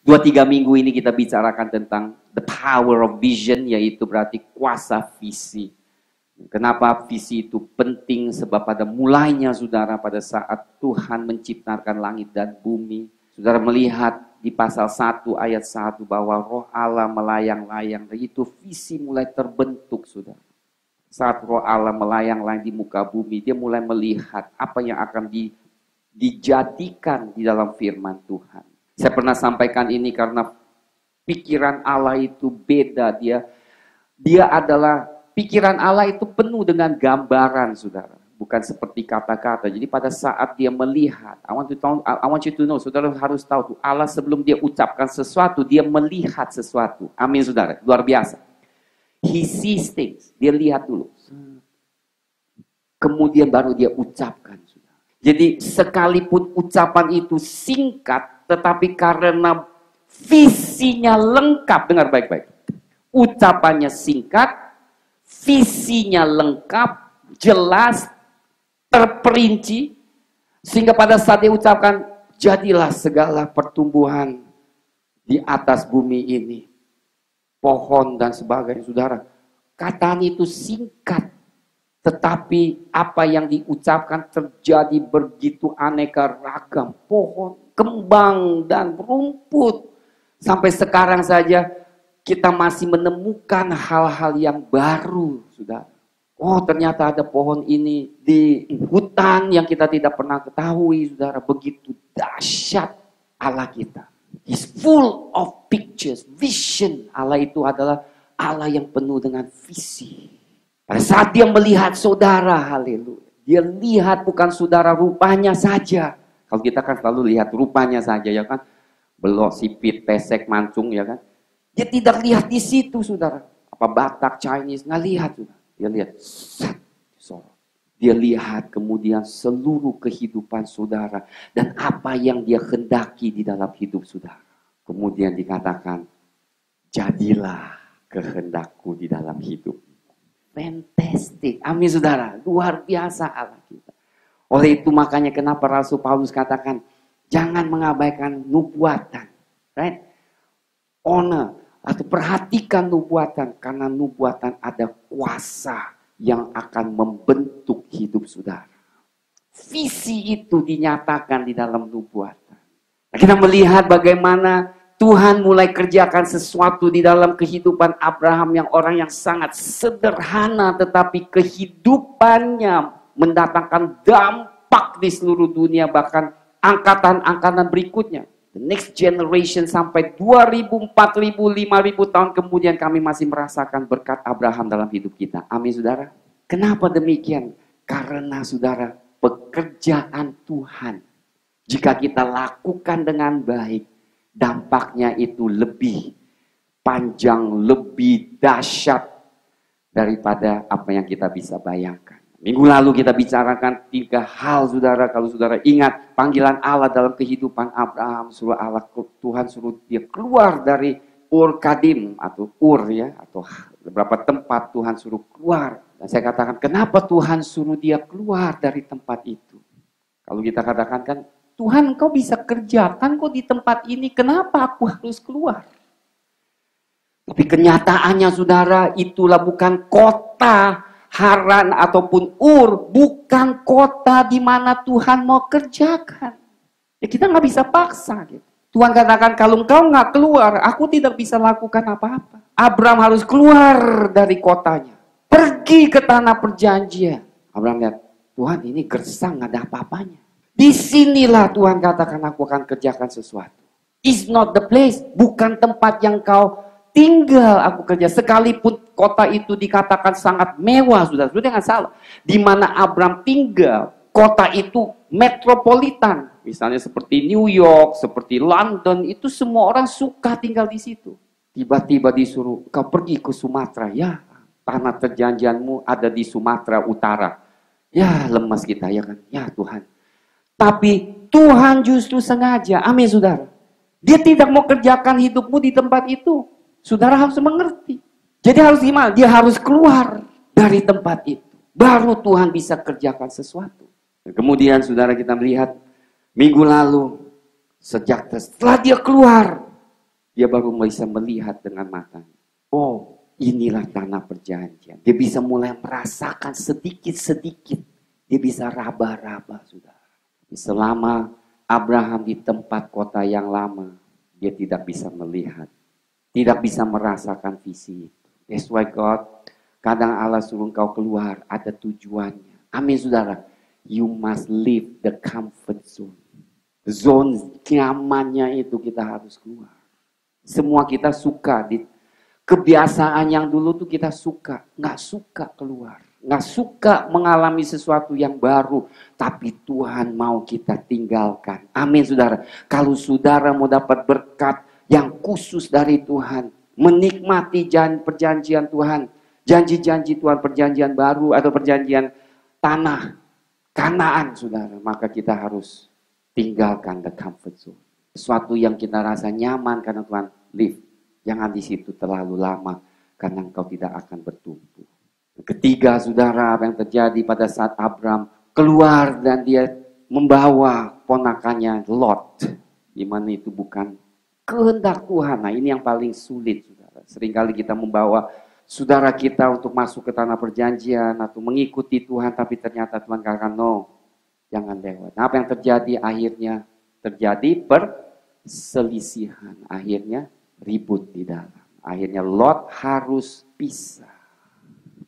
2-3 minggu ini kita bicarakan tentang the power of vision, yaitu berarti kuasa visi. Kenapa visi itu penting? Sebab pada mulainya saudara, pada saat Tuhan menciptakan langit dan bumi, saudara melihat di pasal 1 ayat 1 bahwa roh Allah melayang-layang, dan itu visi mulai terbentuk saudara. Saat roh Allah melayang-layang di muka bumi, dia mulai melihat apa yang akan dijadikan di dalam firman Tuhan. Saya pernah sampaikan ini karena pikiran Allah itu beda. Dia adalah, pikiran Allah itu penuh dengan gambaran saudara. Bukan seperti kata-kata. Jadi pada saat dia melihat, I want you to know, saudara harus tahu tuh, Allah sebelum dia ucapkan sesuatu, dia melihat sesuatu. Amin saudara, luar biasa. He sees things, dia lihat dulu. Kemudian baru dia ucapkan. Saudara. Jadi sekalipun ucapan itu singkat, tetapi karena visinya lengkap, dengar baik-baik. Ucapannya singkat, visinya lengkap, jelas, terperinci, sehingga pada saat dia ucapkan, jadilah segala pertumbuhan di atas bumi ini, pohon dan sebagainya. Saudara, katanya itu singkat, tetapi apa yang diucapkan terjadi begitu aneka ragam, pohon, kembang, dan rumput. Sampai sekarang saja kita masih menemukan hal-hal yang baru, saudara. Oh, ternyata ada pohon ini di hutan yang kita tidak pernah ketahui, saudara. Begitu dahsyat Allah kita. He's full of pictures, vision. Allah itu adalah Allah yang penuh dengan visi. Pada saat dia melihat saudara, haleluya. Dia lihat bukan saudara rupanya saja. Kalau kita kan selalu lihat rupanya saja, ya kan. Belok, sipit, pesek, mancung, ya kan. Dia tidak lihat di situ, saudara. Apa Batak, Chinese, nggak lihat, saudara. Dia lihat, dia lihat kemudian seluruh kehidupan saudara dan apa yang dia hendaki di dalam hidup saudara. Kemudian dikatakan, jadilah kehendakku di dalam hidup. Fantastic, amin saudara, luar biasa Allah kita. Oleh itu makanya kenapa Rasul Paulus katakan, jangan mengabaikan nubuatan, right? Honor. Atau perhatikan nubuatan, karena nubuatan ada kuasa yang akan membentuk hidup saudara. Visi itu dinyatakan di dalam nubuatan. Kita melihat bagaimana Tuhan mulai kerjakan sesuatu di dalam kehidupan Abraham yang orang yang sangat sederhana, tetapi kehidupannya mendatangkan dampak di seluruh dunia, bahkan angkatan-angkatan berikutnya. The next generation sampai 2000, 4000, 5000 tahun kemudian kami masih merasakan berkat Abraham dalam hidup kita. Amin saudara. Kenapa demikian? Karena saudara, pekerjaan Tuhan, jika kita lakukan dengan baik, dampaknya itu lebih panjang, lebih dahsyat daripada apa yang kita bisa bayangkan. Minggu lalu kita bicarakan 3 hal saudara. Kalau saudara ingat panggilan Allah dalam kehidupan Abraham, Tuhan suruh dia keluar dari Ur Kadim atau Ur ya, atau beberapa tempat Tuhan suruh keluar. Dan saya katakan, kenapa Tuhan suruh dia keluar dari tempat itu? Kalau kita katakan kan, Tuhan engkau bisa kerjakan kok di tempat ini, kenapa aku harus keluar? Tapi kenyataannya saudara, itulah bukan kota Haran ataupun Ur, bukan kota di mana Tuhan mau kerjakan. Ya kita nggak bisa paksa gitu. Tuhan katakan kalau engkau nggak keluar, aku tidak bisa lakukan apa-apa. Abraham harus keluar dari kotanya, pergi ke tanah perjanjian. Abraham lihat, Tuhan ini gersang, nggak ada apa-apanya. Disinilah Tuhan katakan aku akan kerjakan sesuatu. It's not the place, bukan tempat yang kau tinggal aku kerja. Sekalipun kota itu dikatakan sangat mewah, sudah jangan salah. Di mana Abraham tinggal, kota itu metropolitan. Misalnya seperti New York, seperti London, itu semua orang suka tinggal di situ. Tiba-tiba disuruh, kau pergi ke Sumatera. Ya, tanah perjanjianmu ada di Sumatera Utara. Ya, lemas kita, ya kan? Ya Tuhan. Tapi Tuhan justru sengaja, amin saudara. Dia tidak mau kerjakan hidupmu di tempat itu. Saudara harus mengerti. Jadi harus gimana? Dia harus keluar dari tempat itu. Baru Tuhan bisa kerjakan sesuatu. Dan kemudian saudara kita melihat minggu lalu, setelah dia keluar, Dia baru bisa melihat dengan matanya. Oh, inilah tanah perjanjian. Dia bisa mulai merasakan sedikit-sedikit. Dia bisa raba-raba, saudara. Selama Abraham di tempat kota yang lama, dia tidak bisa melihat. Tidak bisa merasakan visi itu. That's why God, kadang Allah suruh kau keluar, ada tujuannya. Amin, saudara. You must leave the comfort zone. Zone nyamannya itu kita harus keluar. Semua kita suka di kebiasaan yang dulu tuh kita suka, nggak suka keluar, nggak suka mengalami sesuatu yang baru, tapi Tuhan mau kita tinggalkan. Amin, saudara. Kalau saudara mau dapat berkat yang khusus dari Tuhan, menikmati perjanjian Tuhan, janji-janji Tuhan, perjanjian baru atau perjanjian tanah Kanaan, saudara, maka kita harus tinggalkan the comfort zone. Sesuatu yang kita rasa nyaman karena Tuhan, leave. Jangan di situ terlalu lama karena engkau tidak akan bertumbuh. Ketiga, saudara, apa yang terjadi pada saat Abram keluar dan dia membawa ponakannya Lot, di mana itu bukan kehendak Tuhan. Nah, ini yang paling sulit, saudara. Seringkali kita membawa saudara kita untuk masuk ke tanah perjanjian atau mengikuti Tuhan, tapi ternyata Tuhan katakan no, jangan lewat. Nah, apa yang terjadi? Akhirnya terjadi perselisihan. Akhirnya ribut di dalam. Akhirnya Lot harus pisah.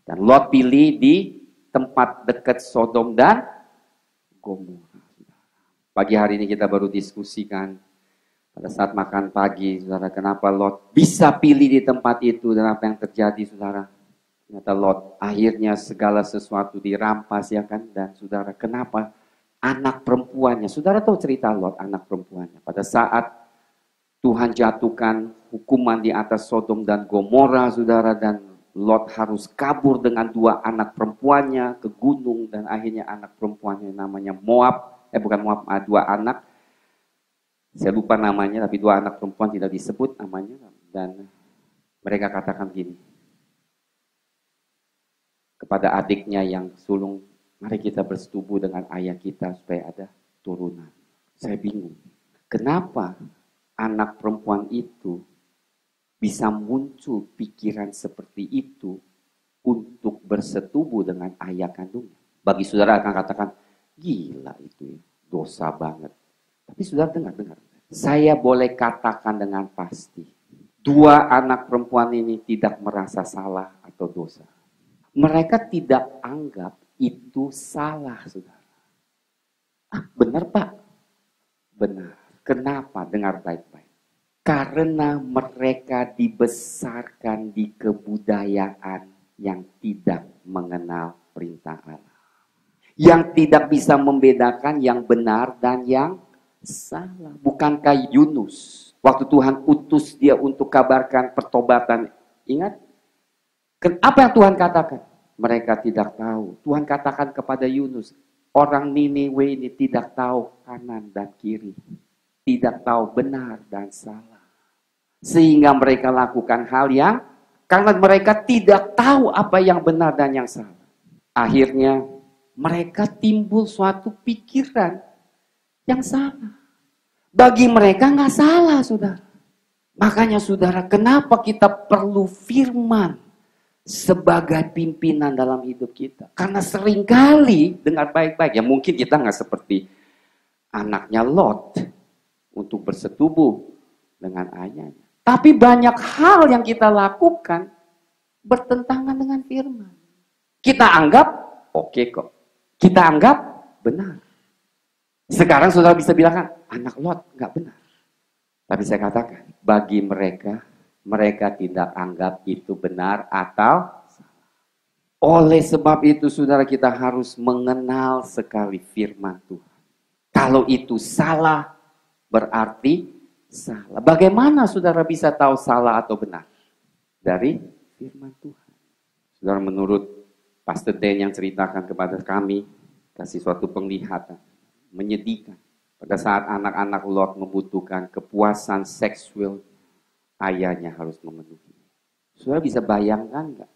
Dan Lot pilih di tempat dekat Sodom dan Gomora. Pagi hari ini kita baru diskusikan pada saat makan pagi, saudara, kenapa Lot bisa pilih di tempat itu dan apa yang terjadi, saudara. Ternyata Lot akhirnya segala sesuatu dirampas, ya kan. Dan saudara, kenapa anak perempuannya, saudara tahu cerita Lot, anak perempuannya. Pada saat Tuhan jatuhkan hukuman di atas Sodom dan Gomora, saudara, dan Lot harus kabur dengan dua anak perempuannya ke gunung, dan akhirnya anak perempuannya namanya Moab, dua anak, saya lupa namanya, tapi dua anak perempuan tidak disebut namanya, dan mereka katakan gini kepada adiknya yang sulung, mari kita bersetubuh dengan ayah kita supaya ada turunan. Saya bingung, kenapa anak perempuan itu bisa muncul pikiran seperti itu untuk bersetubuh dengan ayah kandungnya. Bagi saudara akan katakan, gila itu ya, dosa banget. Tapi saudara dengar. Saya boleh katakan dengan pasti, dua anak perempuan ini tidak merasa salah atau dosa. Mereka tidak anggap itu salah, saudara. Benar, Pak? Benar. Kenapa? Dengar baik-baik. Karena mereka dibesarkan di kebudayaan yang tidak mengenal perintah Allah. Yang tidak bisa membedakan yang benar dan yang salah. Bukankah Yunus, waktu Tuhan utus dia untuk kabarkan pertobatan, ingat? Apa yang Tuhan katakan? Mereka tidak tahu. Tuhan katakan kepada Yunus, orang Niniwe ini tidak tahu kanan dan kiri. Tidak tahu benar dan salah. Sehingga mereka lakukan hal yang, karena mereka tidak tahu apa yang benar dan yang salah. Akhirnya mereka timbul suatu pikiran yang salah. Bagi mereka nggak salah, saudara. Makanya saudara, kenapa kita perlu firman sebagai pimpinan dalam hidup kita? Karena seringkali, dengar baik-baik, ya mungkin kita nggak seperti anaknya Lot untuk bersetubuh dengan ayahnya. Tapi banyak hal yang kita lakukan bertentangan dengan firman. Kita anggap oke kok. Kita anggap benar. Sekarang saudara bisa bilang, anak Lot nggak benar. Tapi saya katakan, bagi mereka, mereka tidak anggap itu benar atau salah. Oleh sebab itu, saudara, kita harus mengenal sekali firman Tuhan. Kalau itu salah, berarti salah. Bagaimana saudara bisa tahu salah atau benar? Dari firman Tuhan. Saudara, menurut Pastor Dan yang ceritakan kepada kami, kasih suatu penglihatan, menyedihkan. Pada saat anak-anak Lot membutuhkan kepuasan seksual, ayahnya harus memenuhi. Saudara bisa bayangkan nggak?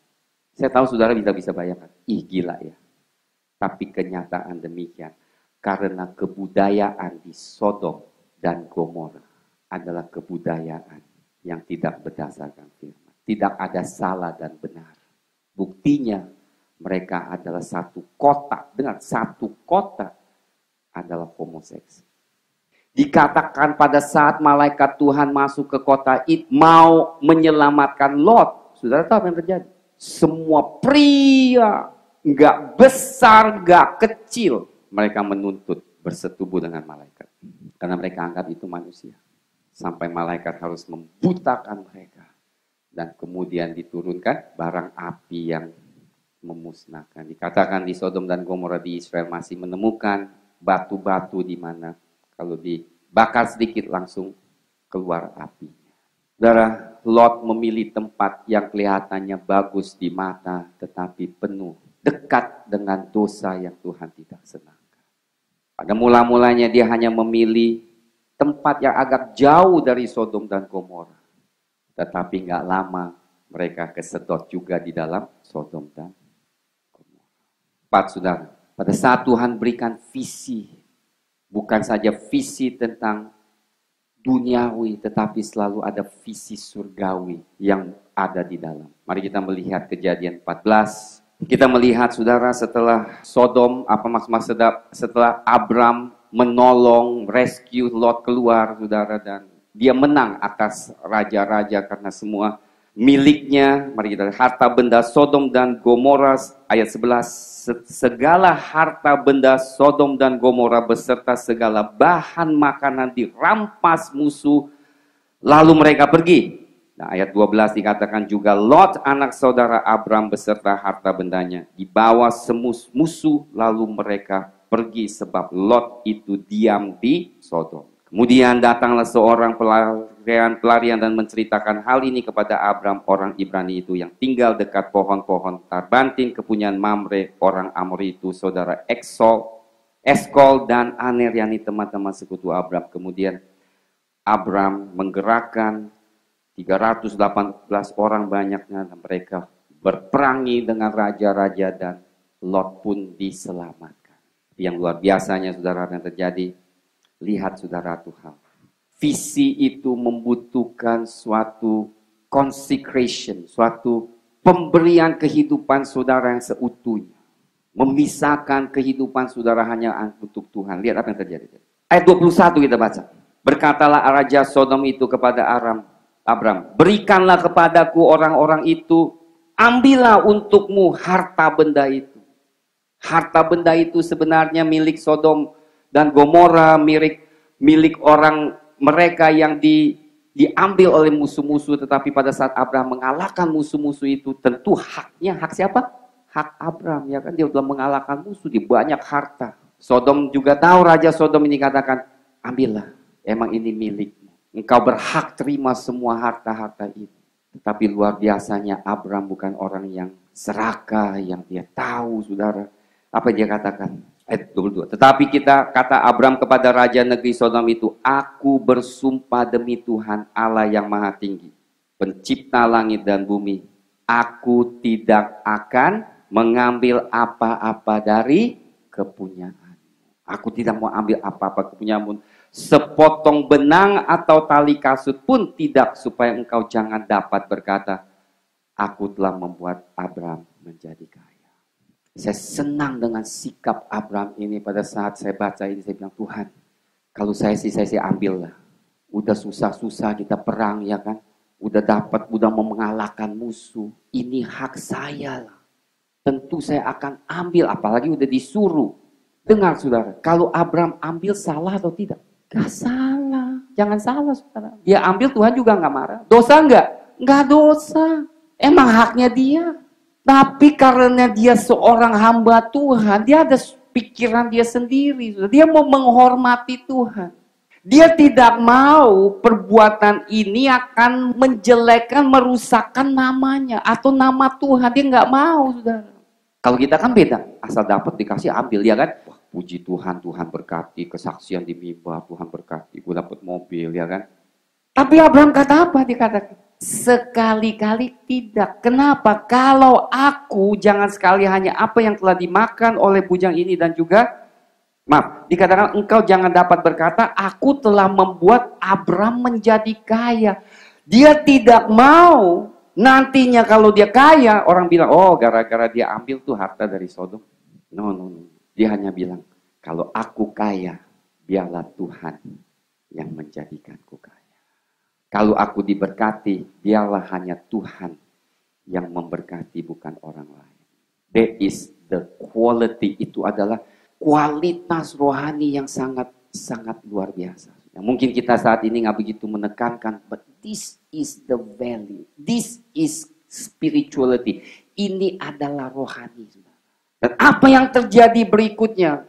Saya tahu saudara tidak bisa bayangkan. Ih, gila ya. Tapi kenyataan demikian. Karena kebudayaan di Sodom dan Gomora adalah kebudayaan yang tidak berdasarkan firman. Tidak ada salah dan benar. Buktinya mereka adalah satu kota. Dengan satu kota adalah homoseksual. Dikatakan pada saat malaikat Tuhan masuk ke kota itu mau menyelamatkan Lot. Saudara tahu apa yang terjadi? Semua pria, nggak besar, nggak kecil, mereka menuntut bersetubuh dengan malaikat. Karena mereka anggap itu manusia. Sampai malaikat harus membutakan mereka. Dan kemudian diturunkan barang api yang memusnahkan. Dikatakan di Sodom dan Gomora di Israel masih menemukan batu-batu di mana kalau dibakar sedikit langsung keluar apinya. Saudara, Lot memilih tempat yang kelihatannya bagus di mata tetapi penuh, dekat dengan dosa yang Tuhan tidak senangkan. Pada mula-mulanya dia hanya memilih tempat yang agak jauh dari Sodom dan Gomora. Tetapi nggak lama mereka kesedot juga di dalam Sodom dan Gomora. 4, saudara, pada saat Tuhan berikan visi, bukan saja visi tentang duniawi, tetapi selalu ada visi surgawi yang ada di dalam. Mari kita melihat Kejadian 14. Kita melihat, saudara, setelah Sodom, setelah Abram menolong, rescue Lot keluar, saudara, dan dia menang atas raja-raja karena semua miliknya. Mari kita lihat harta benda Sodom dan Gomora ayat 11. Segala harta benda Sodom dan Gomora beserta segala bahan makanan dirampas musuh. Lalu mereka pergi. Nah, ayat 12 dikatakan juga Lot anak saudara Abram beserta harta bendanya dibawa musuh. Lalu mereka pergi sebab Lot itu diam di Sodom. Kemudian datanglah seorang pelarian dan menceritakan hal ini kepada Abram, orang Ibrani itu yang tinggal dekat pohon-pohon Tarbantin, kepunyaan Mamre, orang Amori itu, saudara Eskol dan Aner, yakni teman-teman sekutu Abram. Kemudian Abram menggerakkan 318 orang banyaknya, dan mereka berperangi dengan raja-raja dan Lot pun diselamatkan. Yang luar biasanya, saudara, yang terjadi. Lihat, saudara, Tuhan. Visi itu membutuhkan suatu consecration, suatu pemberian kehidupan saudara yang seutuhnya. Memisahkan kehidupan saudara hanya untuk Tuhan. Lihat apa yang terjadi. Ayat 21 kita baca. Berkatalah raja Sodom itu kepada Abram, berikanlah kepadaku orang-orang itu, ambillah untukmu harta benda itu. Harta benda itu sebenarnya milik Sodom dan Gomora, milik orang mereka yang diambil oleh musuh-musuh. Tetapi pada saat Abraham mengalahkan musuh-musuh itu, tentu haknya, hak siapa? Hak Abraham, ya kan? Dia sudah mengalahkan musuh, dia banyak harta. Sodom juga tahu, raja Sodom ini katakan, ambillah, emang ini milikmu. Engkau berhak terima semua harta-harta itu. Tetapi luar biasanya Abraham bukan orang yang serakah, yang dia tahu, saudara. Apa dia katakan? Ayat 22. Tetapi kata Abram kepada raja negeri Sodom itu, aku bersumpah demi Tuhan Allah yang maha tinggi, pencipta langit dan bumi, aku tidak akan mengambil apa-apa dari kepunyaanmu. Aku tidak mau ambil apa-apa kepunyaanmu. Sepotong benang atau tali kasut pun tidak, supaya engkau jangan dapat berkata, aku telah membuat Abram menjadi kaya. Saya senang dengan sikap Abraham ini. Pada saat saya baca ini, saya bilang, Tuhan, kalau saya ambil lah. Udah susah-susah kita perang, ya kan? Udah mau mengalahkan musuh. Ini hak saya lah. Tentu saya akan ambil, apalagi udah disuruh. Dengar, saudara, kalau Abraham ambil salah atau tidak? Gak salah. Jangan salah, saudara. Dia ambil, Tuhan juga gak marah. Dosa enggak? Enggak dosa. Emang haknya dia. Tapi karena dia seorang hamba Tuhan, dia ada pikiran dia sendiri. Dia mau menghormati Tuhan. Dia tidak mau perbuatan ini akan menjelekkan, merusakkan namanya atau nama Tuhan. Dia nggak mau, saudara. Kalau kita kan beda. Asal dapat dikasih ambil, ya kan? Wah, puji Tuhan, Tuhan berkati, kesaksian di mimbar, Tuhan berkati, gue dapat mobil, ya kan? Tapi Abraham kata apa? Dikatakan sekali-kali tidak. Kenapa? Kalau aku, jangan sekali hanya apa yang telah dimakan oleh bujang ini dan juga, maaf, dikatakan engkau jangan dapat berkata, aku telah membuat Abraham menjadi kaya. Dia tidak mau nantinya kalau dia kaya, orang bilang, oh gara-gara dia ambil tuh harta dari Sodom. No, no, no. Dia hanya bilang, kalau aku kaya, biarlah Tuhan yang menjadikanku kaya. Kalau aku diberkati, biarlah hanya Tuhan yang memberkati, bukan orang lain. That is the quality, itu adalah kualitas rohani yang sangat luar biasa. Yang mungkin kita saat ini nggak begitu menekankan, but this is the value, this is spirituality. Ini adalah rohani. Dan apa yang terjadi berikutnya?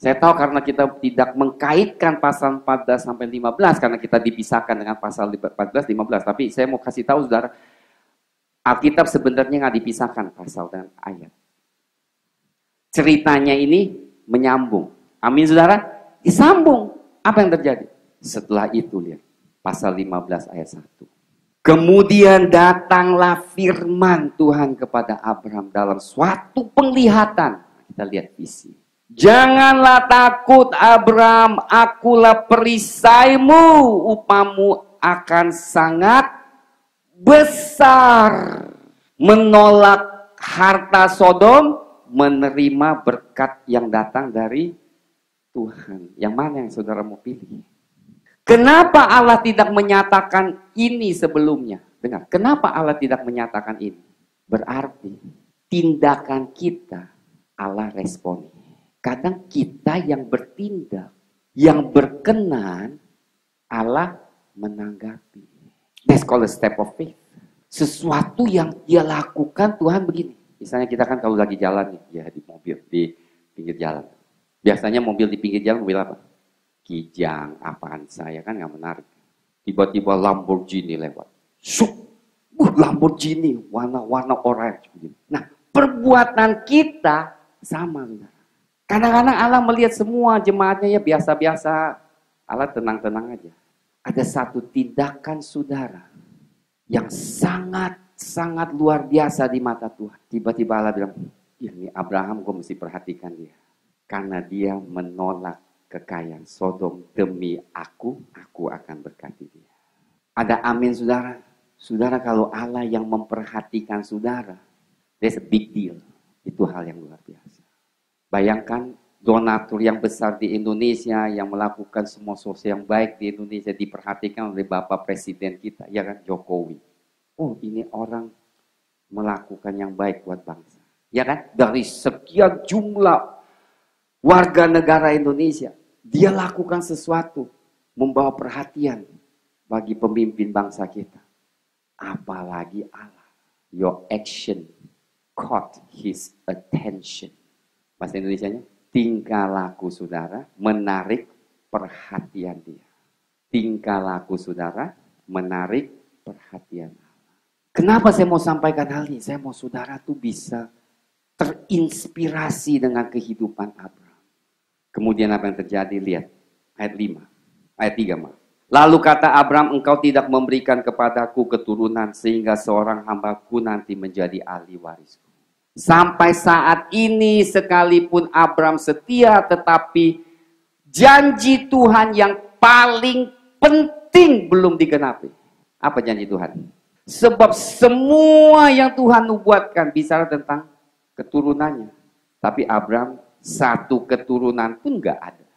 Saya tahu karena kita tidak mengkaitkan pasal 14 sampai 15 karena kita dipisahkan dengan pasal 14 15, tapi saya mau kasih tahu Saudara, Alkitab sebenarnya nggak dipisahkan pasal dan ayat. Ceritanya ini menyambung. Amin Saudara? Disambung. Apa yang terjadi? Setelah itu lihat pasal 15 ayat 1. Kemudian datanglah firman Tuhan kepada Abraham dalam suatu penglihatan. Kita lihat visi. Janganlah takut Abraham, akulah perisaimu, upamu akan sangat besar. Menolak harta Sodom, menerima berkat yang datang dari Tuhan. Yang mana yang saudara mau pilih? Kenapa Allah tidak menyatakan ini sebelumnya? Dengar, kenapa Allah tidak menyatakan ini? Berarti tindakan kita Allah responi. Kadang kita yang bertindak, yang berkenan, Allah menanggapi. That's called a step of faith. Sesuatu yang dia lakukan Tuhan begini. Misalnya kita kan kalau lagi jalan nih, ya di mobil, di pinggir jalan. Biasanya mobil di pinggir jalan mobil apa? Kijang, Avanza, ya kan nggak menarik. Tiba-tiba Lamborghini lewat. Syuk! Lamborghini, warna-warna orange. Nah, perbuatan kita sama. Kadang-kadang Allah melihat semua jemaatnya ya biasa-biasa. Allah tenang-tenang aja. Ada satu tindakan saudara yang sangat luar biasa di mata Tuhan. Tiba-tiba Allah bilang, ini Abraham gue mesti perhatikan dia. Karena dia menolak kekayaan Sodom demi aku akan berkati dia. Ada amin saudara. Saudara kalau Allah yang memperhatikan saudara, that's a big deal. Itu hal yang luar biasa. Bayangkan donatur yang besar di Indonesia yang melakukan semua sosial yang baik di Indonesia diperhatikan oleh Bapak Presiden kita, ya kan Jokowi. Oh ini orang melakukan yang baik buat bangsa. Ya kan? Dari sekian jumlah warga negara Indonesia, dia lakukan sesuatu membawa perhatian bagi pemimpin bangsa kita. Apalagi Allah. Your action caught his attention. Bahasa Indonesianya, tingkah laku saudara menarik perhatian dia. Tingkah laku saudara menarik perhatian Allah. Kenapa saya mau sampaikan hal ini? Saya mau saudara tuh bisa terinspirasi dengan kehidupan Abraham. Kemudian apa yang terjadi? Lihat ayat 5, ayat 3 maaf. Lalu kata Abraham, engkau tidak memberikan kepadaku keturunan sehingga seorang hambaku nanti menjadi ahli warisku. Sampai saat ini sekalipun Abraham setia, tetapi janji Tuhan yang paling penting belum digenapi. Apa janji Tuhan? Sebab semua yang Tuhan nubuatkan bicara tentang keturunannya. Tapi Abraham satu keturunan pun gak ada.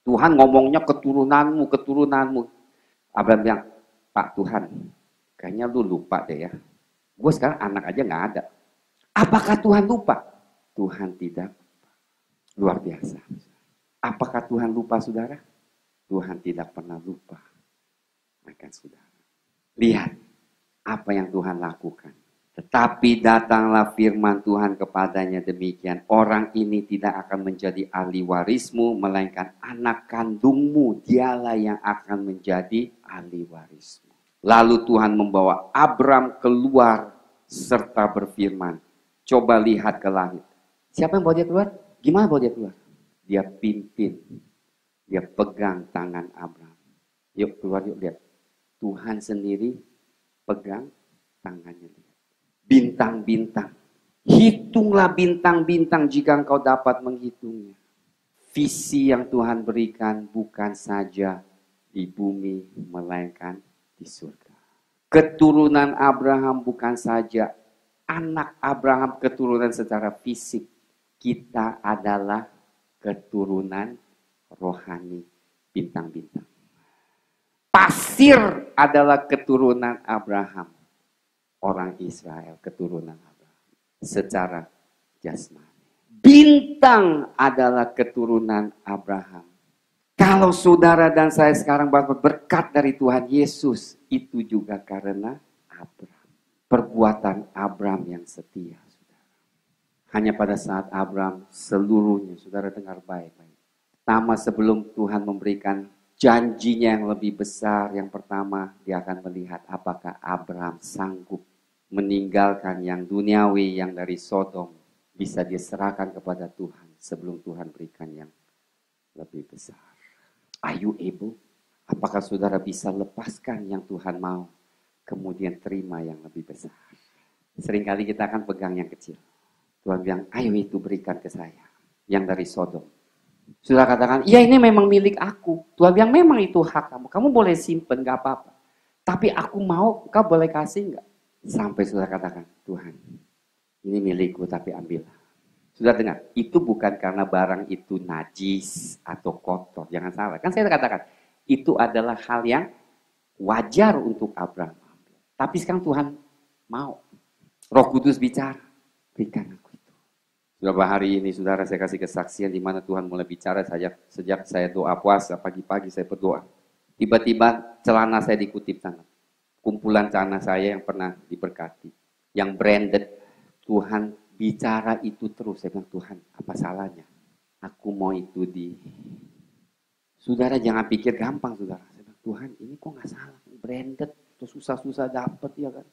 Tuhan ngomongnya keturunanmu. Abraham bilang, Pak Tuhan, kayaknya lu lupa deh ya. Gue sekarang anak aja gak ada. Apakah Tuhan lupa? Tuhan tidak. Luar biasa. Apakah Tuhan lupa saudara? Tuhan tidak pernah lupa akan saudara. Lihat apa yang Tuhan lakukan. Tetapi datanglah firman Tuhan kepadanya demikian. Orang ini tidak akan menjadi ahli warismu, melainkan anak kandungmu. Dialah yang akan menjadi ahli warismu. Lalu Tuhan membawa Abraham keluar serta berfirman. Coba lihat ke langit. Siapa yang bawa dia keluar? Gimana bawa dia keluar? Dia pimpin. Dia pegang tangan Abraham. Yuk keluar yuk lihat. Tuhan sendiri pegang tangannya. Bintang-bintang. Hitunglah bintang-bintang jika engkau dapat menghitungnya. Visi yang Tuhan berikan bukan saja di bumi, melainkan di surga. Keturunan Abraham bukan saja anak Abraham keturunan secara fisik. Kita adalah keturunan rohani bintang-bintang. Pasir adalah keturunan Abraham. Orang Israel keturunan Abraham. Secara jasmani. Bintang adalah keturunan Abraham. Kalau saudara dan saya sekarang berkat dari Tuhan Yesus, itu juga karena Abraham. Perbuatan Abraham yang setia, saudara. Hanya pada saat Abraham seluruhnya, saudara dengar baik-baik. Pertama sebelum Tuhan memberikan janjinya yang lebih besar, yang pertama dia akan melihat apakah Abraham sanggup meninggalkan yang duniawi, yang dari Sodom, bisa diserahkan kepada Tuhan sebelum Tuhan berikan yang lebih besar. Are you able? Apakah saudara bisa lepaskan yang Tuhan mau, kemudian terima yang lebih besar? Seringkali kita akan pegang yang kecil. Tuhan bilang, ayo itu berikan ke saya. Yang dari Sodom. Saudara katakan, ya ini memang milik aku. Tuhan bilang, memang itu hak kamu. Kamu boleh simpen, gak apa-apa. Tapi aku mau, kau boleh kasih gak? Sampai saudara katakan, Tuhan, ini milikku tapi ambillah. Sudah dengar, itu bukan karena barang itu najis atau kotor. Jangan salah. Kan saya katakan, itu adalah hal yang wajar untuk Abraham. Tapi sekarang Tuhan mau. Roh Kudus bicara. Berikan aku itu. Beberapa hari ini, saudara, saya kasih kesaksian di mana Tuhan mulai bicara sejak saya doa puasa. Pagi-pagi saya berdoa. Tiba-tiba celana saya dikutip sana. Kumpulan celana saya yang pernah diberkati. Yang branded. Tuhan bicara itu terus. Saya bilang, Tuhan, apa salahnya? Aku mau itu di... Saudara jangan pikir gampang, saudara. Saya bilang, Tuhan, ini kok gak salah. Branded, terus susah-susah dapet ya kan.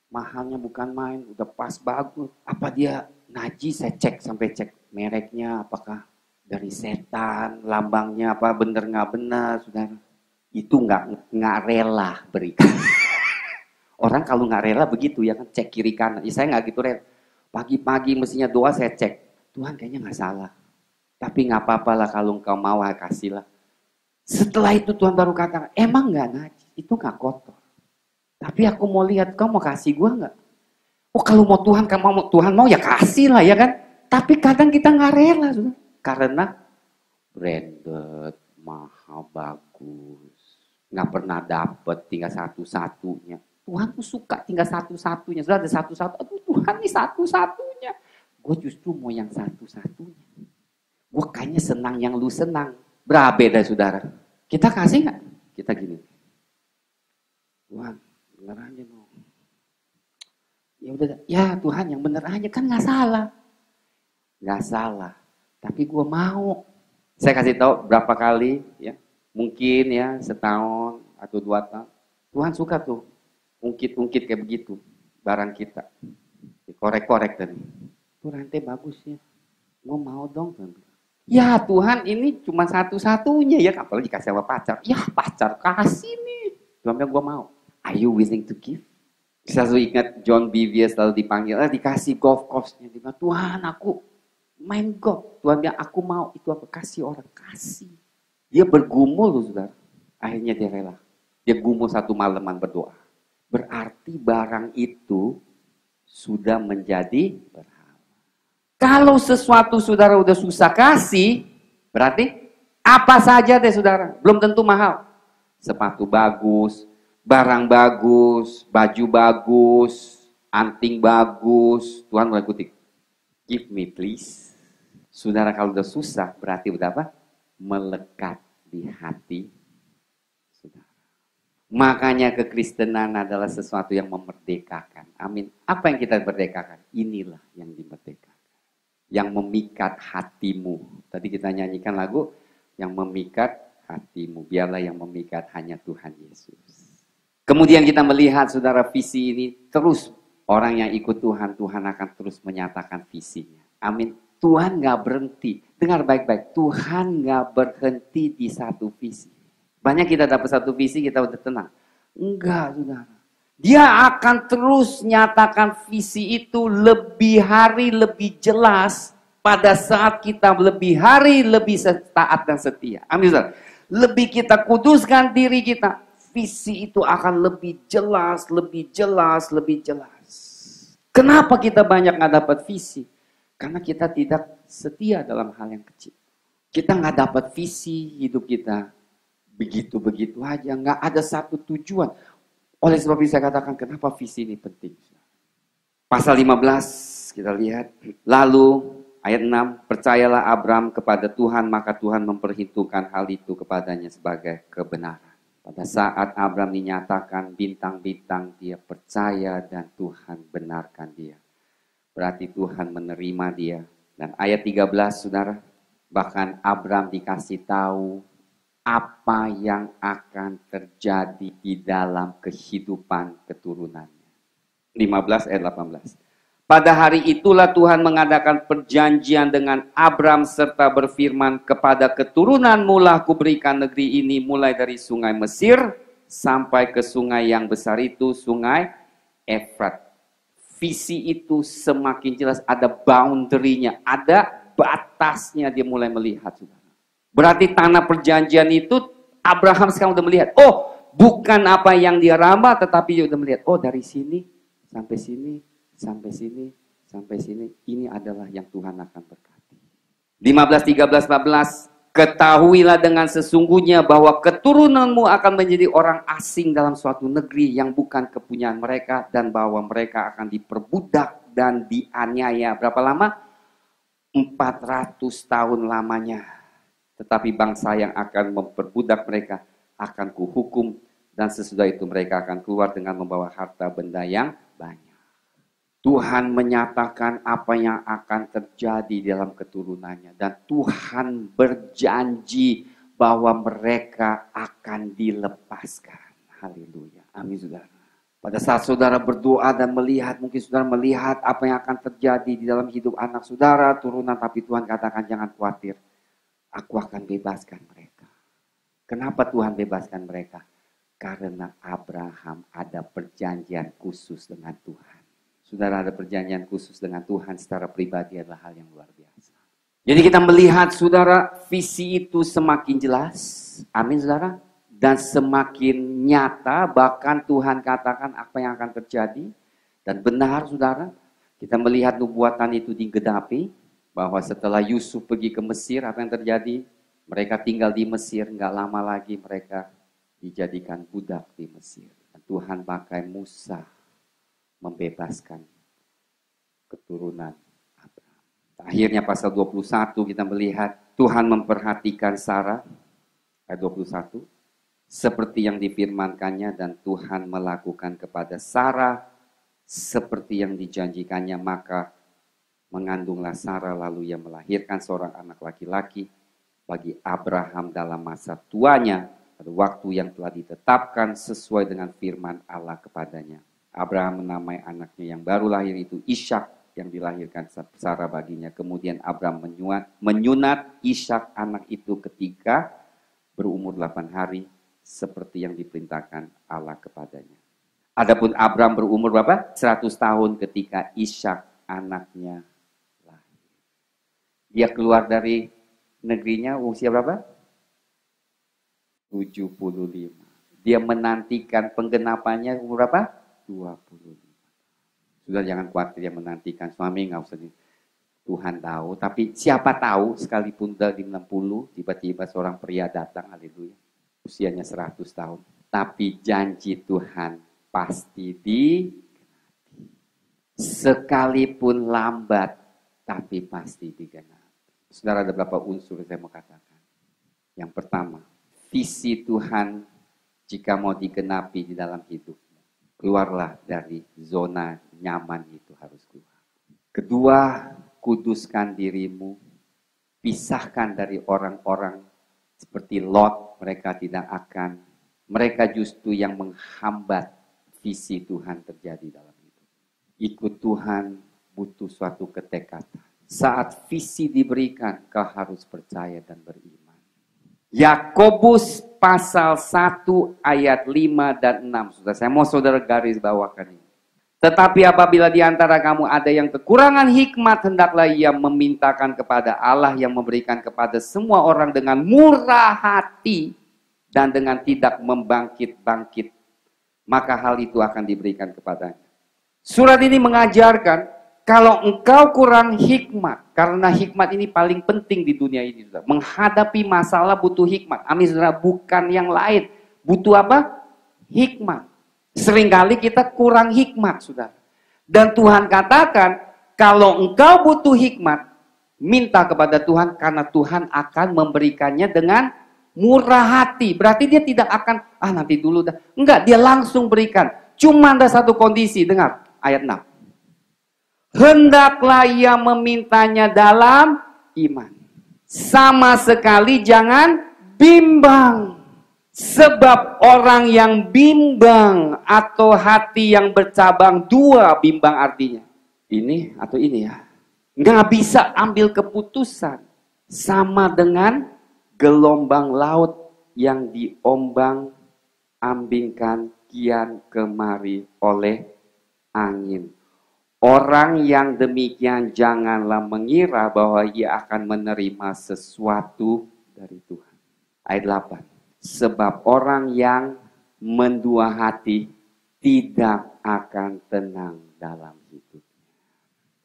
Mahalnya bukan main, udah pas bagus. Apa dia najis? Saya cek, sampai cek mereknya, apakah dari setan, lambangnya apa, bener gak benar, saudara. Itu gak rela berikan. Orang kalau gak rela begitu ya kan, cek kiri kanan. Ya, saya gak gitu rela. Pagi-pagi mestinya doa saya cek. Tuhan kayaknya gak salah. Tapi gak apa-apa lah kalau engkau mau kasihlah. Setelah itu Tuhan baru katakan, emang gak najis, itu gak kotor. Tapi aku mau lihat, kau mau kasih gua gak? Oh kalau mau Tuhan, Tuhan mau ya kasih lah ya kan. Tapi kadang kita gak rela. Saudara. Karena branded, mahal, bagus. Gak pernah dapet, tinggal satu-satunya. Tuhan tuh suka tinggal satu-satunya. Sudah ada satu-satu. Aduh Tuhan nih satu-satunya. Gue justru mau yang satu-satunya. Gue kayaknya senang yang lu senang. Berapa dah saudara? Kita kasih gak? Kita gini. Tuhan, bener aja dong. Ya udah, ya Tuhan yang bener aja. Kan gak salah. Gak salah. Tapi gue mau. Saya kasih tahu berapa kali. Ya, mungkin ya setahun atau 2 tahun. Tuhan suka tuh. Ungkit-ungkit kayak begitu. Barang kita. Korek-korek tadi. Tuh rantai bagus ya. Gue mau dong. Ya Tuhan ini cuma satu-satunya. Ya apalagi dikasih sama pacar. Ya pacar kasih nih. Tuhan bilang gue mau. Are you willing to give? Saya selalu ingat John Bevere selalu dipanggil. Dikasih golf course-nya. Dia bilang Tuhan aku main golf. Tuhan bilang aku mau. Itu apa? Kasih orang. Kasih. Dia bergumul loh saudara. Akhirnya dia rela. Dia gumul 1 malaman berdoa. Berarti barang itu sudah menjadi berhala. Kalau sesuatu saudara udah susah kasih, berarti apa saja deh saudara. Belum tentu mahal. Sepatu bagus, barang bagus, baju bagus, anting bagus. Tuhan mulai kutip. Give me please. Saudara kalau udah susah, berarti udah apa? Melekat di hati saudara. Makanya kekristenan adalah sesuatu yang memerdekakan. Amin. Apa yang kita merdekakan? Inilah yang dimerdekakan. Yang memikat hatimu. Tadi kita nyanyikan lagu yang memikat hatimu. Biarlah yang memikat hanya Tuhan Yesus. Kemudian kita melihat saudara visi ini terus. Orang yang ikut Tuhan, Tuhan akan terus menyatakan visinya. Amin. Tuhan gak berhenti. Dengar baik-baik. Tuhan gak berhenti di satu visi. Banyak kita dapat satu visi, kita udah tenang. Enggak, saudara. Dia akan terus nyatakan visi itu lebih hari lebih jelas pada saat kita lebih hari lebih taat dan setia. Amin, saudara. Lebih kita kuduskan diri kita. visi itu akan lebih jelas, lebih jelas, lebih jelas. Kenapa kita banyak nggak dapat visi? Karena kita tidak setia dalam hal yang kecil. Kita nggak dapat visi hidup kita begitu-begitu aja, nggak ada satu tujuan. Oleh sebab itu saya katakan kenapa visi ini penting. Pasal 15 kita lihat. Lalu ayat 6, percayalah Abram kepada Tuhan, maka Tuhan memperhitungkan hal itu kepadanya sebagai kebenaran. Pada saat Abram dinyatakan bintang-bintang, dia percaya dan Tuhan benarkan dia. Berarti Tuhan menerima dia. Dan ayat 13, saudara, bahkan Abram dikasih tahu apa yang akan terjadi di dalam kehidupan keturunannya. 15 ayat 18. Pada hari itulah Tuhan mengadakan perjanjian dengan Abram serta berfirman, kepada keturunanmu lah kuberikan negeri ini mulai dari sungai Mesir sampai ke sungai yang besar itu, sungai Efrat. Visi itu semakin jelas, ada boundary-nya, ada batasnya, dia mulai melihat. Berarti tanah perjanjian itu Abraham sekarang udah melihat, oh bukan apa yang dia rambah, tetapi dia udah melihat, oh dari sini sampai sini, sampai sini, sampai sini, ini adalah yang Tuhan akan berkati. 15, 13, 14, ketahuilah dengan sesungguhnya bahwa keturunanmu akan menjadi orang asing dalam suatu negeri yang bukan kepunyaan mereka, dan bahwa mereka akan diperbudak dan dianiaya. Berapa lama? 400 tahun lamanya. Tetapi bangsa yang akan memperbudak mereka akan kuhukum, dan sesudah itu mereka akan keluar dengan membawa harta benda yang banyak. Tuhan menyatakan apa yang akan terjadi dalam keturunannya. Dan Tuhan berjanji bahwa mereka akan dilepaskan. Haleluya. Amin, saudara. Pada saat saudara berdoa dan melihat, mungkin saudara melihat apa yang akan terjadi di dalam hidup anak saudara, turunan, tapi Tuhan katakan jangan khawatir. Aku akan bebaskan mereka. Kenapa Tuhan bebaskan mereka? Karena Abraham ada perjanjian khusus dengan Tuhan. Saudara, ada perjanjian khusus dengan Tuhan secara pribadi adalah hal yang luar biasa. Jadi kita melihat, saudara, visi itu semakin jelas. Amin, saudara. Dan semakin nyata, bahkan Tuhan katakan apa yang akan terjadi. Dan benar, saudara, kita melihat nubuatan itu digenapi. Bahwa setelah Yusuf pergi ke Mesir, apa yang terjadi? Mereka tinggal di Mesir, nggak lama lagi mereka dijadikan budak di Mesir. Dan Tuhan pakai Musa membebaskan keturunan Abraham. Akhirnya pasal 21 kita melihat Tuhan memperhatikan Sarah, ayat 21, seperti yang difirmankannya, dan Tuhan melakukan kepada Sarah seperti yang dijanjikannya, maka mengandunglah Sarah, lalu ia melahirkan seorang anak laki-laki bagi Abraham dalam masa tuanya, pada waktu yang telah ditetapkan sesuai dengan firman Allah kepadanya. Abraham menamai anaknya yang baru lahir itu Ishak, yang dilahirkan Sarah baginya. Kemudian Abraham menyunat Ishak anak itu ketika berumur 8 hari, seperti yang diperintahkan Allah kepadanya. Adapun Abraham berumur berapa? 100 tahun ketika Ishak anaknya lahir. Dia keluar dari negerinya usia berapa? 75. Dia menantikan penggenapannya umur berapa? 25. Sudah jangan khawatir yang menantikan suami, nggak usah. Tuhan tahu, tapi siapa tahu sekalipun udah di 60, tiba-tiba seorang pria datang, haleluya, usianya 100 tahun. Tapi janji Tuhan pasti digenapi. Sekalipun lambat, tapi pasti digenapi. Saudara, ada beberapa unsur yang saya mau katakan. Yang pertama, visi Tuhan jika mau digenapi di dalam hidup, keluarlah dari zona nyaman itu, harus keluar. Kedua, kuduskan dirimu, pisahkan dari orang-orang seperti Lot. Mereka justru yang menghambat visi Tuhan terjadi dalam hidup. Ikut Tuhan butuh suatu ketekatan. Saat visi diberikan, kau harus percaya dan beriman. Yakobus pasal 1 ayat 5 dan 6. Sudah, saya mau saudara garis bawakan ini. Tetapi apabila di antara kamu ada yang kekurangan hikmat, hendaklah ia memintakan kepada Allah yang memberikan kepada semua orang dengan murah hati, dan dengan tidak membangkit-bangkit, maka hal itu akan diberikan kepadanya. Surat ini mengajarkan, kalau engkau kurang hikmat, karena hikmat ini paling penting di dunia ini, saudara. Menghadapi masalah butuh hikmat. Amin, saudara, bukan yang lain. Butuh apa? Hikmat. Seringkali kita kurang hikmat, saudara. Dan Tuhan katakan, kalau engkau butuh hikmat, minta kepada Tuhan, karena Tuhan akan memberikannya dengan murah hati. Berarti dia tidak akan, nanti dulu dah. Enggak, dia langsung berikan. Cuma ada satu kondisi, dengar ayat 6. Hendaklah ia memintanya dalam iman. Sama sekali jangan bimbang. Sebab orang yang bimbang atau hati yang bercabang dua, bimbang artinya ini atau ini ya, nggak bisa ambil keputusan. Sama dengan gelombang laut yang diombang-ambingkan kian kemari oleh angin. Orang yang demikian janganlah mengira bahwa ia akan menerima sesuatu dari Tuhan. Ayat 8. Sebab orang yang mendua hati tidak akan tenang dalam hidupnya.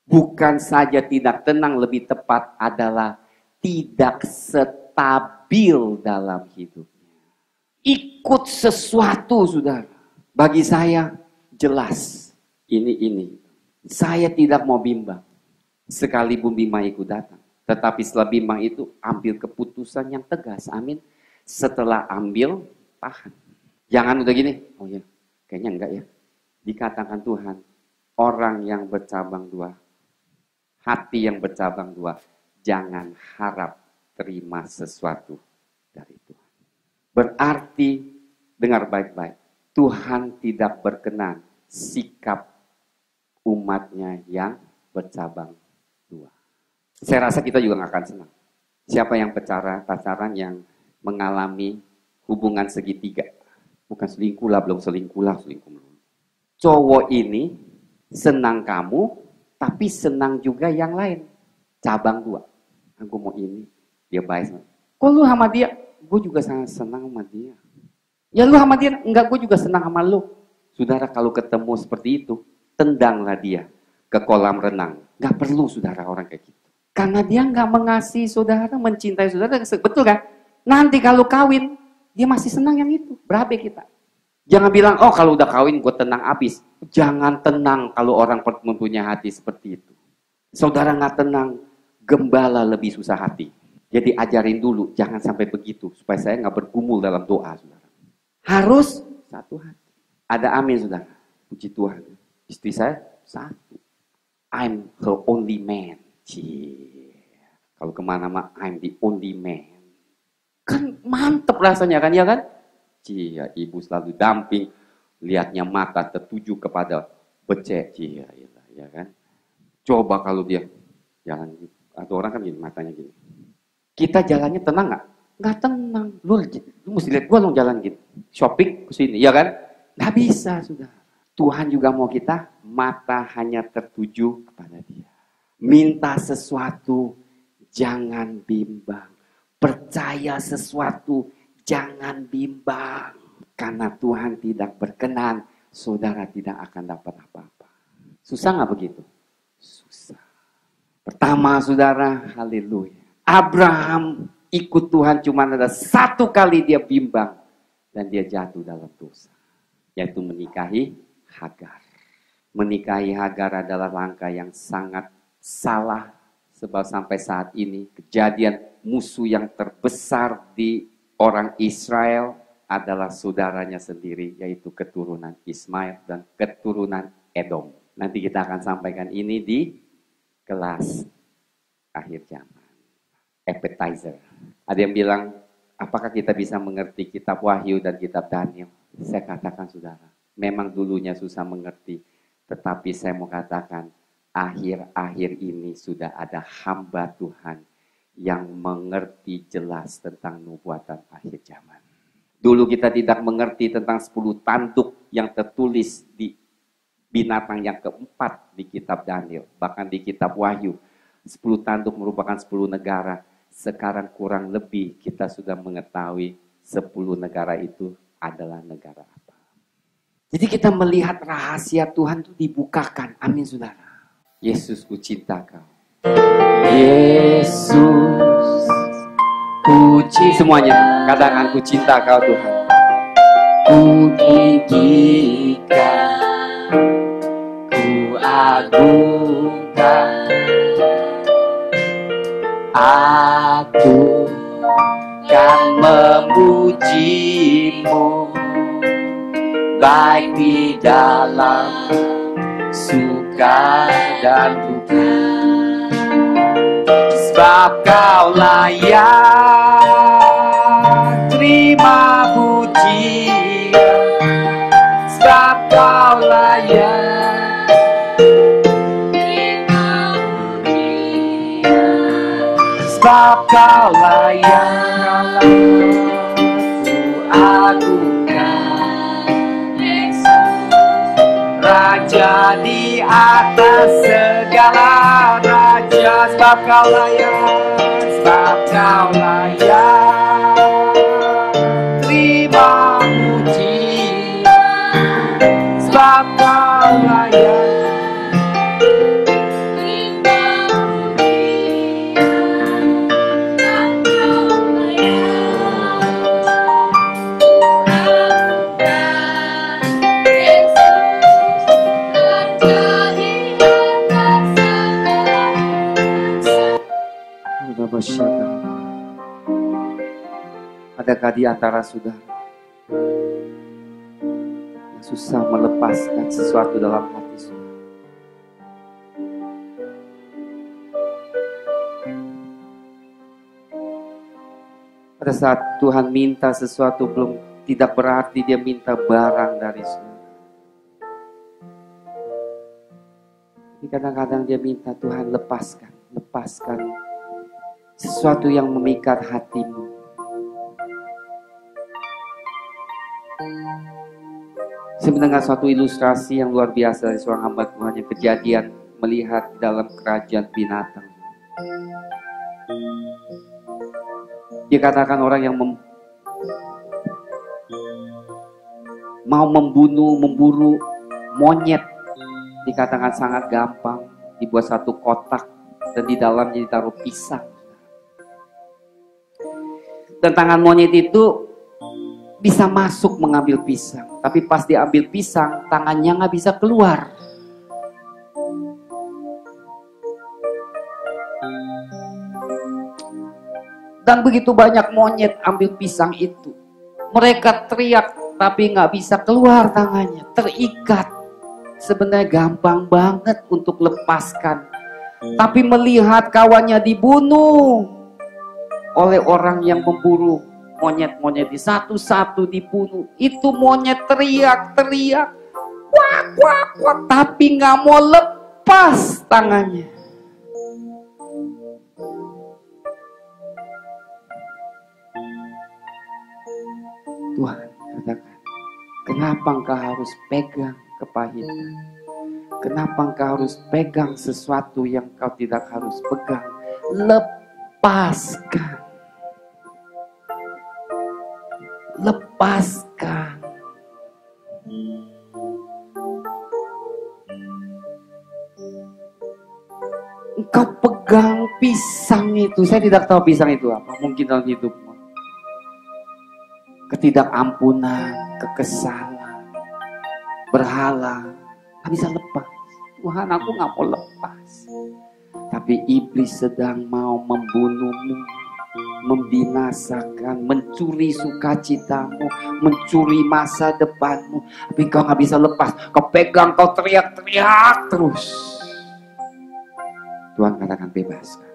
Bukan saja tidak tenang, lebih tepat adalah tidak stabil dalam hidupnya. Ikut sesuatu, saudara. Bagi saya jelas ini. Saya tidak mau bimbang. Sekalipun bimbang ikut datang. Tetapi setelah bimbang itu ambil keputusan yang tegas. Amin. Setelah ambil, tahan. Jangan udah gini, oh ya, kayaknya enggak ya. Dikatakan Tuhan, orang yang bercabang dua, hati yang bercabang dua, jangan harap terima sesuatu dari Tuhan. Berarti, dengar baik-baik, Tuhan tidak berkenan sikap umatnya yang bercabang dua. Saya rasa kita juga gak akan senang. Siapa yang pacaran yang mengalami hubungan segitiga. Bukan selingkuh lah, belum selingkuh belum. Cowok ini senang kamu, tapi senang juga yang lain. Cabang dua. Aku mau ini, dia baik. Kok lu sama dia? Gue juga sangat senang sama dia. Ya lu sama dia? Enggak, gue juga senang sama lu. Saudara, kalau ketemu seperti itu, tendanglah dia ke kolam renang. Gak perlu, saudara, orang kayak gitu. Karena dia gak mengasihi saudara, mencintai saudara. Betul kan? Nanti kalau kawin, dia masih senang yang itu. Berabe kita. Jangan bilang, oh kalau udah kawin gue tenang habis. Jangan tenang kalau orang mempunyai hati seperti itu. Saudara nggak tenang, gembala lebih susah hati. Jadi ajarin dulu, jangan sampai begitu. Supaya saya nggak bergumul dalam doa, saudara. Harus satu hati. Ada amin, saudara. Puji Tuhan. Istri saya satu. I'm her only man. Kalau kemana-mana, I'm the only man. Kan mantep rasanya kan, ya kan? Cia, ibu selalu damping, lihatnya mata tertuju kepada becek, cia, ya kan? Coba kalau dia jalan gitu, atau orang kan gini, matanya gini. Kita jalannya tenang nggak? Nggak tenang. Lu mesti lihat gua dong jalan gitu, shopping ke sini, ya kan? Nggak bisa, sudah. Tuhan juga mau kita mata hanya tertuju kepada Dia. Minta sesuatu, jangan bimbang. Percaya sesuatu, jangan bimbang. Karena Tuhan tidak berkenan, saudara tidak akan dapat apa-apa. Susah nggak begitu? Susah. Pertama, saudara, haleluya. Abraham ikut Tuhan cuma ada satu kali dia bimbang. Dan dia jatuh dalam dosa. Yaitu menikahi Hagar. Menikahi Hagar adalah langkah yang sangat salah. Sebab sampai saat ini kejadian musuh yang terbesar di orang Israel adalah saudaranya sendiri, yaitu keturunan Ismail dan keturunan Edom. Nanti kita akan sampaikan ini di kelas akhir zaman. Appetizer. Ada yang bilang, apakah kita bisa mengerti kitab Wahyu dan kitab Daniel? Saya katakan, saudara, memang dulunya susah mengerti. Tetapi saya mau katakan, akhir-akhir ini sudah ada hamba Tuhan yang mengerti jelas tentang nubuatan akhir zaman. Dulu kita tidak mengerti tentang 10 tanduk yang tertulis di binatang yang keempat di kitab Daniel. Bahkan di kitab Wahyu, 10 tanduk merupakan 10 negara. Sekarang kurang lebih kita sudah mengetahui 10 negara itu adalah negara apa. Jadi kita melihat rahasia Tuhan itu dibukakan. Amin saudara. Yesus, ku cinta kau. Yesus, ku cinta. Semuanya katakan, ku cinta kau Tuhan. Ku tinggikan, ku agungkan, aku kan memujimu, baik di dalam suka dan duka, sebab kau layak terima pujian, sebab kau layak terima pujian, sebab kau layak, ku agungkan Yesus, Raja di atas segala raja, sebab kau layak, sebab kau layak terima pujian, sebab kau layak terima pujian, sebab kau layak agungkan Yesus, Raja di atas segala raja. Adakah di antara saudara yang susah melepaskan sesuatu dalam hati saudara? Pada saat Tuhan minta sesuatu tidak berarti dia minta barang dari saudara. Tapi kadang-kadang dia minta Tuhan lepaskan sesuatu yang memikat hatimu. Saya mendengar suatu ilustrasi yang luar biasa dari seorang hamba Tuhan yang kejadian melihat dalam kerajaan binatang. Dia katakan orang yang mau memburu monyet dikatakan sangat gampang, dibuat satu kotak dan di dalamnya ditaruh pisang. Dan tangan monyet itu bisa masuk mengambil pisang, tapi pas diambil pisang, tangannya nggak bisa keluar. Dan begitu banyak monyet ambil pisang itu. Mereka teriak, tapi nggak bisa keluar tangannya, terikat. Sebenarnya gampang banget untuk lepaskan. Tapi melihat kawannya dibunuh oleh orang yang memburu monyet-monyet, satu-satu dibunuh. Itu monyet teriak-teriak, wak, wak, wak, tapi nggak mau lepas tangannya. Tuhan katakan, kenapa engkau harus pegang kepahitan? Kenapa engkau harus pegang sesuatu yang kau tidak harus pegang? Lepaskan. Lepaskan. Engkau pegang pisang itu. Saya tidak tahu pisang itu apa. Mungkin dalam hidupmu. Ketidakampunan, kekesalan, berhala. Gak bisa lepas. Tuhan, aku gak mau lepas. Tapi iblis sedang mau membunuhmu, membinasakan, mencuri sukacitamu, mencuri masa depanmu. Tapi kau gak bisa lepas. Kau pegang, kau teriak-teriak terus. Tuhan katakan bebaskan.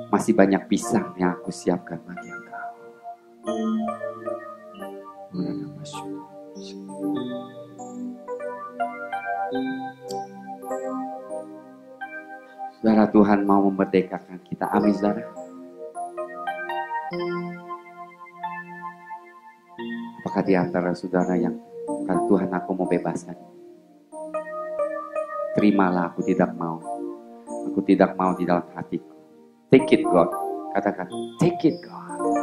Masih banyak pisang yang aku siapkan bagi engkau. Saudara, Tuhan mau memerdekakan kita. Amin, saudara. Apakah di antara saudara yang kata Tuhan, aku mau bebaskan? Terimalah, aku tidak mau. Aku tidak mau di dalam hatiku. Take it, God. Katakan, take it, God.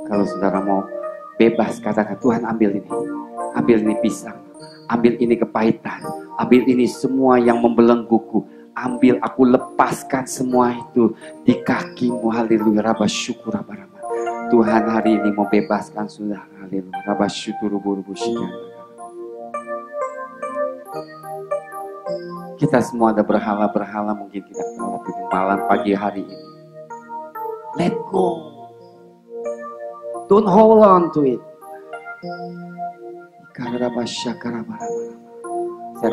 Kalau saudara mau bebas, katakan, Tuhan ambil ini. Ambil ini pisang. Ambil ini kepahitan. Ambil ini semua yang membelengguku. Ambil, aku lepaskan semua itu di kakimu. Haleluya. Rabba syukur rabba rabba. Tuhan hari ini mau bebaskan saudara. Haleluya. Rabba syukur rubu syikan. Kita semua ada berhala-berhala, mungkin kita tahu di malam pagi hari ini. Let go. Don't hold on to it. Karena saya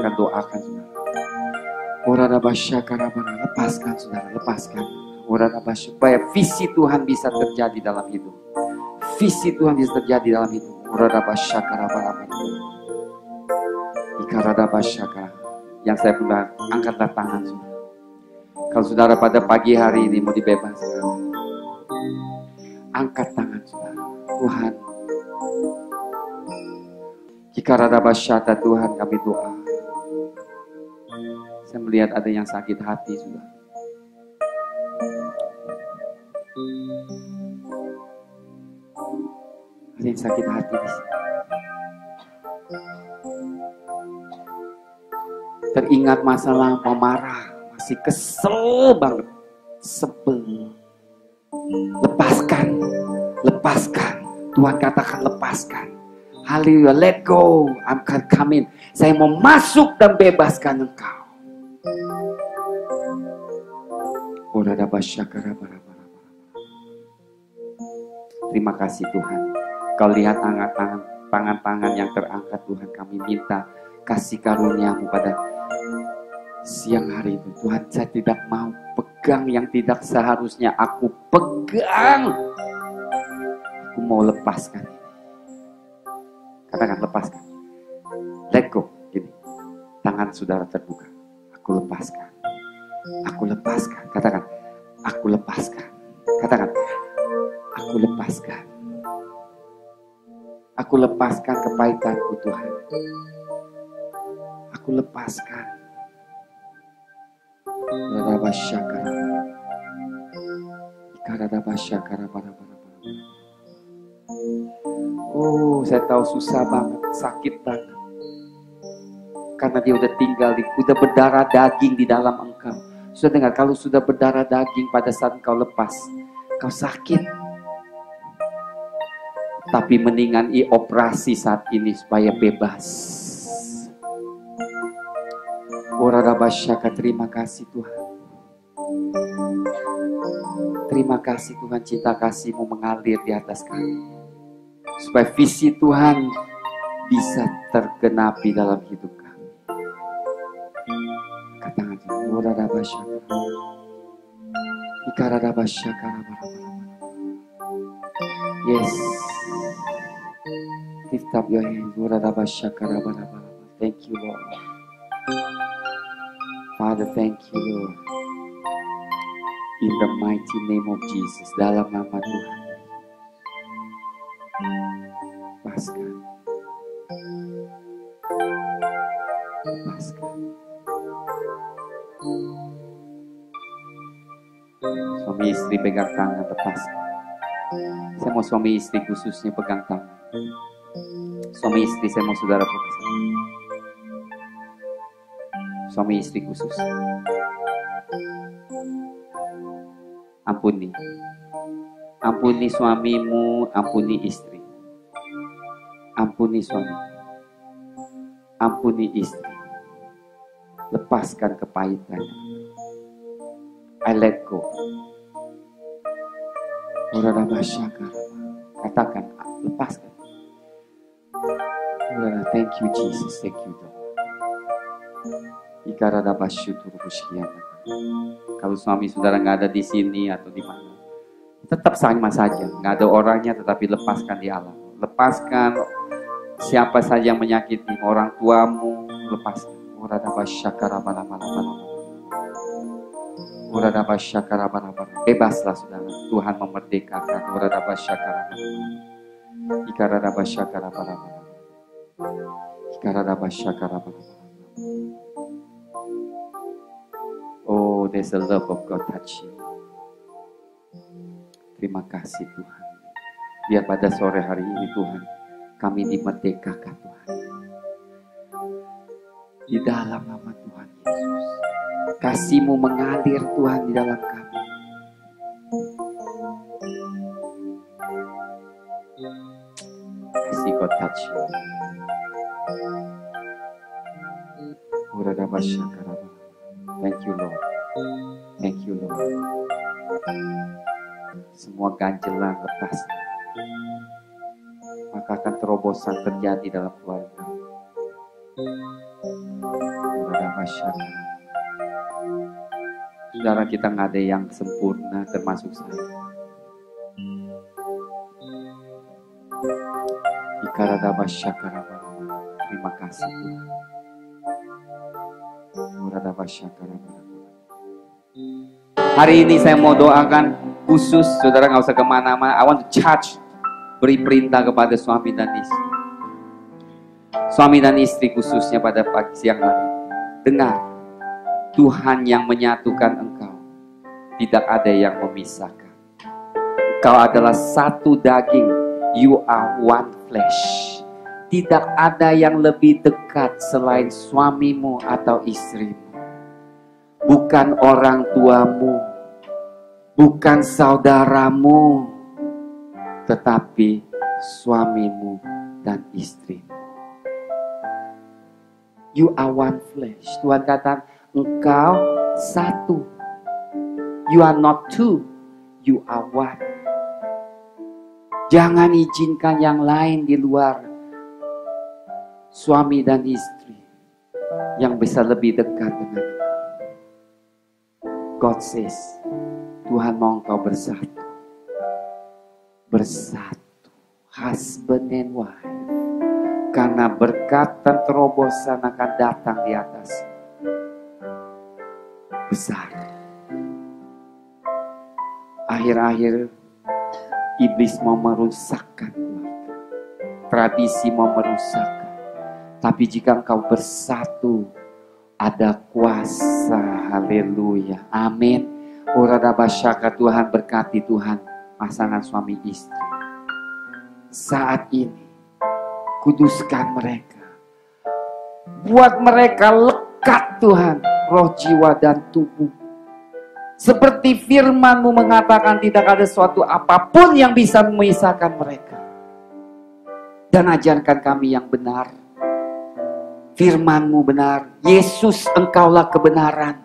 akan doakan saudara. Lepaskan saudara, lepaskan. Supaya visi Tuhan bisa terjadi dalam hidup. Visi Tuhan bisa terjadi dalam hidup. Yang saya punya, angkatlah tangan saudara. Kalau saudara pada pagi hari ini mau dibebaskan, angkat tangan saudara. Tuhan, jika rada basyata Tuhan kami doa. Saya melihat ada yang sakit hati sudah. Ada yang sakit hati di sini. Teringat masalah pemarah, masih kesel banget, sebel. Lepaskan, lepaskan. Tuhan katakan lepaskan. Haleluya, let go. I'm coming. Saya mau masuk dan bebaskan engkau. Terima kasih Tuhan. Kau lihat tangan-tangan yang terangkat Tuhan. Kami minta kasih karunia-Mu pada siang hari itu. Tuhan, saya tidak mau pegang yang tidak seharusnya aku pegang. Aku mau lepaskan. Katakan lepaskan. Let go. Gini. Tangan saudara terbuka. Aku lepaskan. Aku lepaskan. Katakan. Aku lepaskan. Katakan. Aku lepaskan. Aku lepaskan kepahitanku Tuhan. Aku lepaskan. Oh, saya tahu susah banget, sakit banget. Karena dia udah tinggal, udah berdarah daging di dalam engkau. Sudah dengar, kalau sudah berdarah daging pada saat engkau lepas, kau sakit. Tapi mendingan operasi saat ini supaya bebas. Terima kasih Tuhan. Terima kasih Tuhan, cinta kasih-Mu mengalir di atas kami. Supaya visi Tuhan bisa tergenapi dalam hidup kami. Katakan yes. Lift up your hands. Thank you Lord. Father, thank you Lord. In the mighty name of Jesus. Dalam nama Tuhan. Lepaskan. Lepaskan. Suami istri pegang tangan, lepaskan. Saya mau suami istri khususnya pegang tangan. Suami istri saya mau saudara fokus. Suami istri khusus. Ampuni. Ampuni suamimu, ampuni istri. Ampuni suami. Ampuni istri. Lepaskan kepahitannya. I let go. Katakan, lepaskan. Thank you Jesus, thank you Lord. Kalau suami saudara nggak ada di sini atau di mana, tetap sama saja, nggak ada orangnya, tetapi lepaskan di alam. Lepaskan siapa saja yang menyakiti orang tuamu, lepaskan. Bebaslah saudara, Tuhan memerdekakan. Oh, there's a love of God touching. Terima kasih Tuhan. Biar pada sore hari ini Tuhan, kami dimerdekakan Tuhan. Di dalam nama Tuhan Yesus. Kasih-Mu mengalir Tuhan di dalam kami. Kasih Kau touch. Thank you Lord. Thank you Lord. Semua ganjelan lepas. Maka akan terobosan terjadi dalam keluarga. Saudara, kita nggak ada yang sempurna termasuk saya. Terima kasih Tuhan. Hari ini saya mau doakan khusus, saudara nggak usah kemana-mana. I want to charge, beri perintah kepada suami dan istri. Suami dan istri khususnya pada pagi siang hari. Dengar, Tuhan yang menyatukan engkau, tidak ada yang memisahkan. Engkau adalah satu daging, you are one flesh. Tidak ada yang lebih dekat selain suamimu atau istrimu. Bukan orang tuamu, bukan saudaramu, tetapi suamimu dan istrimu. You are one flesh. Tuhan kata, engkau satu. You are not two, you are one. Jangan izinkan yang lain di luar suami dan istri yang bisa lebih dekat dengan engkau. God says, Tuhan mau engkau bersatu. Bersatu. Husband and wife. Karena berkat dan terobosan akan datang di atas. Besar. Akhir-akhir iblis mau merusakkan keluarga. Tradisi mau merusakkan. Tapi jika engkau bersatu, ada kuasa. Haleluya. Amin. Uradabasyaka, Tuhan berkati Tuhan pasangan suami istri. Saat ini kuduskan mereka. Buat mereka lekat Tuhan, roh, jiwa, dan tubuh. Seperti firman-Mu mengatakan tidak ada suatu apapun yang bisa memisahkan mereka. Dan ajarkan kami yang benar. Firman-Mu benar. Yesus, Engkaulah kebenaran.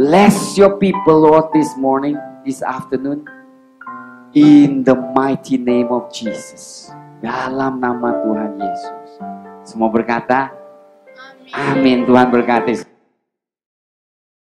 Bless your people, Lord, this morning, this afternoon. In the mighty name of Jesus. Dalam nama Tuhan Yesus. Semua berkata, amin. Tuhan berkati.